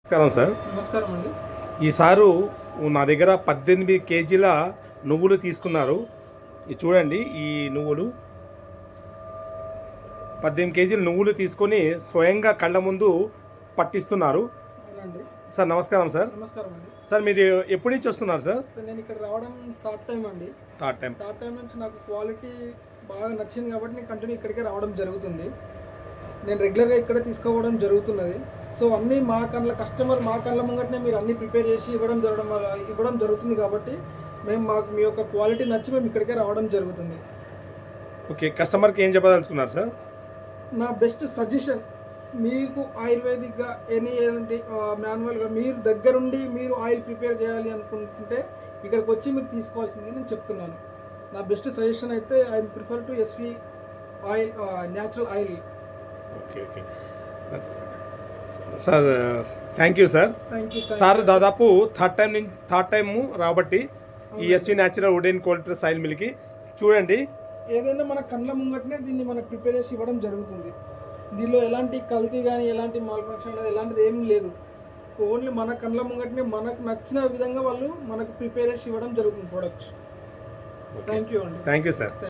నమస్కారం సార్. నమస్కారం అండి. ఈసారు నా దగ్గర 18 కేజీల నువ్వులు తీసుకున్నారు. ఇది చూడండి, ఈ నువ్వులు 18 కేజీల నువ్వులు తీసుకొని స్వయంగా కళ్ళ ముందు పట్టిస్తున్నారు. అవునండి. సార్ నమస్కారం సార్. నమస్కారం అండి. సార్ మీరు ఎప్పటి నుంచి వస్తున్నారు సార్? సార్ నేను ఇక్కడ రావడం థర్డ్ టైం అండి. థర్డ్ టైం నుంచి నాకు క్వాలిటీ బాగా నచ్చింది కాబట్టి నేను కంటిన్యూ ఇక్కడికే రావడం జరుగుతుంది. నేను రెగ్యులర్గా ఇక్కడే తీసుకోవడం జరుగుతున్నది. సో అన్నీ మా కళ్ళ ముంగటనే మీరు అన్నీ ప్రిపేర్ చేసి ఇవ్వడం జరుగుతుంది కాబట్టి మాకు మీ యొక్క క్వాలిటీ నచ్చి మేము ఇక్కడికే రావడం జరుగుతుంది. ఓకే, కస్టమర్కి ఏం చెప్పదలుచుకున్నారు సార్? నా బెస్ట్ సజెషన్, మీకు ఆయుర్వేదిక్గా ఎలాంటి మాన్యువల్గా మీరు దగ్గరుండి మీరు ఆయిల్ ప్రిపేర్ చేయాలి అనుకుంటుంటే ఇక్కడికి వచ్చి మీరు తీసుకోవాల్సింది నేను చెప్తున్నాను. నా బెస్ట్ సజెషన్ అయితే I prefer to SV oil, natural oil. Okay okay sir, thank you sir. Sir దాదాపు థర్డ్ టైం రాబట్టి ఈ SV natural wood and cold press oil మిల్కి చూడండి, ఏదైనా మన కళ్ళ ముంగటనే దీన్ని మనకు ప్రిపేర్ చేసి ఇవ్వడం జరుగుతుంది. దీనిలో ఎలాంటి కల్తీ కానీ ఎలాంటి మాల్ఫంక్షన్ అనేది ఎలాంటిది ఏమీ లేదు. ఓన్లీ మన కళ్ళ ముంగటనే మనకు నచ్చిన విధంగా వాళ్ళు మనకు ప్రిపేర్ చేసి ఇవ్వడం జరుగుతుంది ప్రోడక్ట్. థ్యాంక్ యూ అండి. Thank you sir.